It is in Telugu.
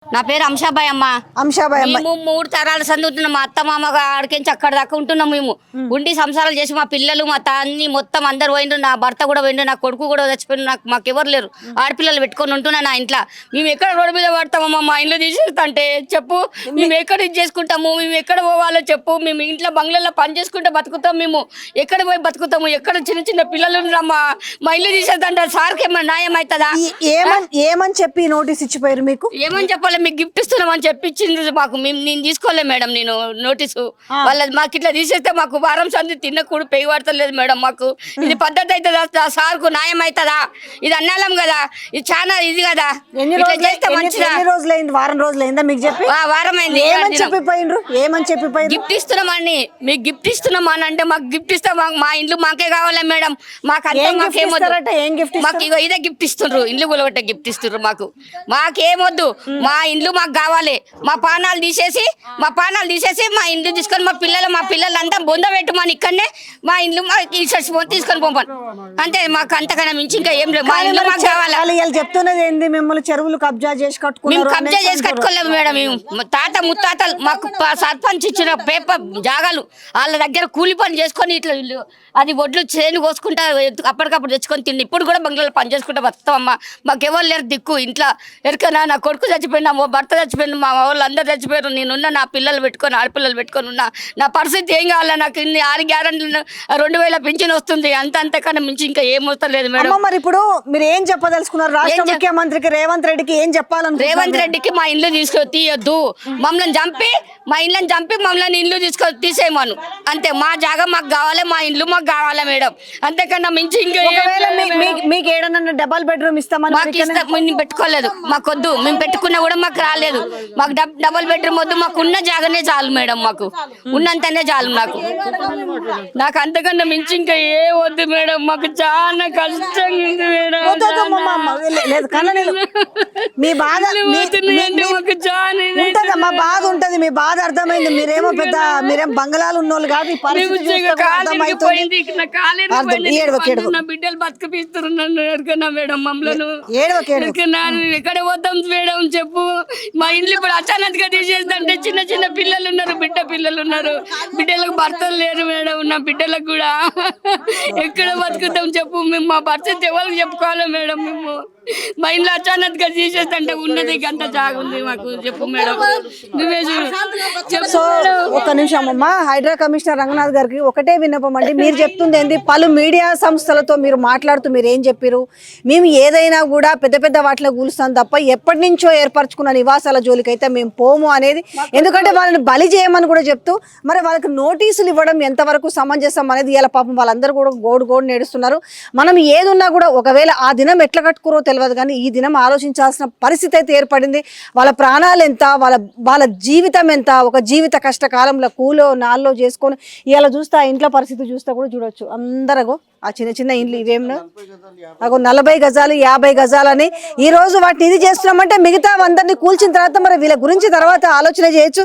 నా పేరు అంశాబాయ్ అమ్మ. అంశాబాయ్ అమ్మ. మేము 3 తరాల సంది ఉంటున్నాం. మా అత్త మామ ఆడికించి అక్కడ దాకా ఉంటున్నాం. మేము ఉండి సంసారాలు చేసి మా పిల్లలు మా తాన్ని మొత్తం అందరు పోయిండ్రు. నా భర్త కూడా పోయిండు, నా కొడుకు కూడా చచ్చిపోయిండు. మాకు ఎవరు లేరు, ఆడపిల్లలు పెట్టుకొని ఉంటున్నా నా ఇంట్లో. మేము ఎక్కడ రోడ్డు మీద పడతామమ్మా? మా ఇంట్లో తీసేస్తా చెప్పు. మేము ఎక్కడ ఇది చేసుకుంటాము? మేము ఎక్కడ పోవాలో చెప్పు. మేము ఇంట్లో బంగ్లాలో పని చేసుకుంటే బతుకుతాం. మేము ఎక్కడ పోయి బతుకుతాము? ఎక్కడ చిన్న చిన్న పిల్లలు ఉన్నారమ్మా. మా ఇల్లు తీసేస్తా సార్కి ఏమన్నా న్యాయం అవుతుందా? ఏమని చెప్పి నోటీస్ ఇచ్చిపోయారు మీకు? ఏమని చెప్పాలి? మీకు గిఫ్ట్ ఇస్తున్నామని చెప్పించింది మాకు. నేను తీసుకోలేదు మేడం నేను నోటీసు. వాళ్ళ మాకు ఇట్లా తీసేస్తే మాకు వారం సంది తిన్నకూడు పెయి పడతలేదు మేడం. మాకు ఇది పద్ధతి అవుతుందా? సార్కు న్యాయం అవుతుందా? ఇది అన్నాలం కదా, ఇది చాలా ఇది కదా. రోజులైంది? వారం రోజులైందా మీకు చెప్పి? వారం అయింది. ఏమని చెప్పిపోయిండ్రు? గిఫ్ట్ ఇస్తున్నామని. మీకు గిఫ్ట్ ఇస్తున్నామని అంటే మాకు గిఫ్ట్ ఇస్తా. మా ఇండ్లు మాకే కావాలి మేడం. మాకు అంతా మాకు ఇదే గిఫ్ట్ ఇస్తుండ్రు. ఇండ్లు కూలగొట్టే గిఫ్ట్ ఇస్తుండ్రు. మాకేమొద్దు. మా ఇండ్లు మాకు కావాలి. మా పానాలు తీసేసి మా ఇండ్లు తీసుకొని మా పిల్లలంతా బొంద పెట్టుమని ఇక్కడనే మా ఇండ్లు తీసుకొని పోమని అంతే. మాకు అంతకన్నా మించి ఇంకా ఏం లేదు. మా ఇండ్లు మాకు కావాలి. చెప్తున్నది ఏంది? మిమ్మల్ని చెరువులు కబ్జా చేసి మేము కబ్జా చేసి కట్టుకోలేదు మేడం. మేము తాత ముత్తాతలు మాకు సర్పంచ్ ఇచ్చిన పేపర్ జాగాలు వాళ్ళ దగ్గర కూలి పని చేసుకొని ఇట్లా అది ఒడ్లు చేను కోసుకుంటా అప్పటికప్పుడు తెచ్చుకొని తిండి. ఇప్పుడు కూడా బంగ్లాలో పని చేసుకుంటా బతామమ్మా. మాకు ఎవరు లేరు దిక్కు. ఇంట్లో ఎరకనా నా కొడుకు చచ్చిపోయినా, మా భర్త చచ్చిపోయినా, మా వాళ్ళు అందరు చచ్చిపోయారు. నేనున్నా నా పిల్లలు పెట్టుకొని ఆడపిల్లలు పెట్టుకొని ఉన్నా. నా పరిస్థితి ఏం కావాలా? నాకు ఇన్ని 6 గ్యారెంటీలు 2000 పింఛన్ వస్తుంది. అంతకన్నా మించి ఇంకా ఏం వస్తలేదు మేడం. మరి ఇప్పుడు మీరు ఏం చెప్పదలుచుకున్నారు? రాష్ట్ర ముఖ్యమంత్రికి రేవంత్ రెడ్డికి ఏం చెప్పాలని? రేవంత్ రెడ్డికి మా ఇండ్లు తీయొద్దు, మమ్మల్ని చంపి మమ్మల్ని ఇండ్లు తీసేయమను అంతే. మా జాగా మాకు కావాలి, మా ఇండ్లు మాకు కావాలా మేడం. అంతేకన్నా మించి ఇంకా మీకు ఏడన్నా డబల్ బెడ్రూమ్ ఇస్తామని మేము పెట్టుకోలేదు. మాకొద్దు. మేము పెట్టుకున్నా కూడా మాకు రాలేదు. మాకు డబల్ బెడ్రూమ్ వద్దు. మాకు ఉన్న జాగానే చాలు మేడం. మాకు ఉన్నంతనే చాలు. నాకు అంతకన్నా మించి ఇంకా ఏ వద్దు మేడం. మాకు చాలా కష్టంగా ఉంది మేడం. మీ బాధ మా బాధ ఉంటది. మీ బాధ అర్థమైంది. మీరేం బంగ్లాలు ఉన్నోళ్ళు కాదు. బిడ్డలు బతికిపిస్తున్నా మేడం. మమ్మల్ని ఎక్కడ వద్దాం మేడం చెప్పు. మా ఇంట్లో ఇప్పుడు అచానక్గా తీసేస్తుంటే చిన్న చిన్న పిల్లలు ఉన్నారు, పిల్లలు ఉన్నారు. బిడ్డలకు భర్తలు లేరు మేడం. నా బిడ్డలకు కూడా ఎక్కడ బతుకుతాం చెప్పు. మేము మా పరిస్థితి ఎవరికి చెప్పుకోవాలి మేడం? మేము మా ఇంట్లో అచానక్గా తీసేస్తుంటే ఉన్నది గంట జాగుంది మాకు చెప్పు మేడం. నువ్వే సో ఒక నిమిషం అమ్మా. హైడ్రా కమిషనర్ రంగనాథ్ గారికి ఒకటే విన్నపం అండి. మీరు చెప్తుంది ఏంది? పలు మీడియా సంస్థలతో మీరు మాట్లాడుతూ మీరు ఏం చెప్పారు? మేము ఏదైనా కూడా పెద్ద పెద్ద వాటిలో కూలుస్తాం తప్ప ఎప్పటి నుంచో ఏర్పరచుకున్న నివాసాల జోలికైతే మేము పోము అనేది. ఎందుకంటే వాళ్ళని బలి చేయమని కూడా చెప్తూ మరి వాళ్ళకి నోటీసులు ఇవ్వడం ఎంతవరకు సమంజసం అనేది ఇలా పాపం వాళ్ళందరూ కూడా గోడు నేడుస్తున్నారు. మనం ఏదున్నా కూడా ఒకవేళ ఆ దినం ఎట్లా కట్టుకురో తెలియదు, కానీ ఈ దినం ఆలోచించాల్సిన పరిస్థితి అయితే ఏర్పడింది. వాళ్ళ ప్రాణాలు ఎంత, వాళ్ళ జీవితం ఎంత, ఒక జీవిత కష్టకాలంలో కూలో నాల్లో చేసుకొని ఇలా చూస్తే ఆ ఇంట్లో పరిస్థితి చూస్తే కూడా చూడొచ్చు. అందరూ ఆ చిన్న చిన్న ఇండ్లు ఇవేమో 40 గజాలు 50 గజాలని ఈ రోజు వాటిని ఇది చేస్తున్నామంటే మిగతా అందరినీ కూల్చిన తర్వాత మరి వీళ్ళ గురించి తర్వాత ఆలోచన చేయొచ్చు.